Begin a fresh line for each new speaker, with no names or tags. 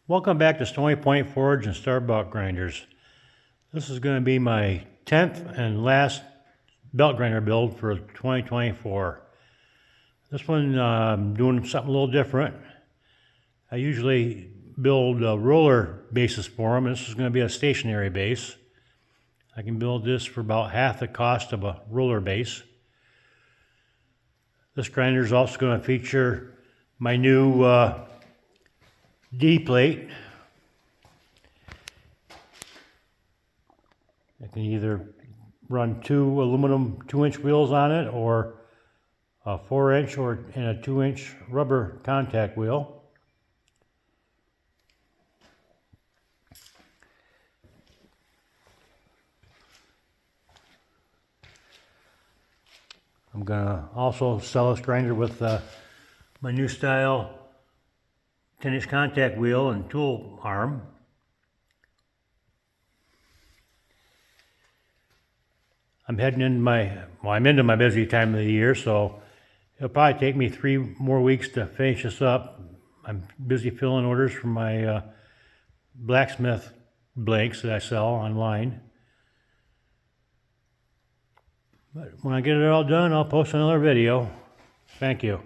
Welcome back to Stony Point Forge and Starbuck Grinders. This is going to be my 10th and last belt grinder build for 2024. This one I'm doing something a little different. I usually build roller bases for them. This is going to be a stationary base. I can build this for about half the cost of a roller base. This grinder is also going to feature my new D-plate. I can either run two aluminum 2-inch wheels on it or a 4-inch and a 2-inch rubber contact wheel. I'm gonna also sell this grinder with my new style 10-inch contact wheel and tool arm. I'm heading into I'm into my busy time of the year, so it'll probably take me 3 more weeks to finish this up. I'm busy filling orders for my blacksmith blanks that I sell online. But when I get it all done, I'll post another video. Thank you.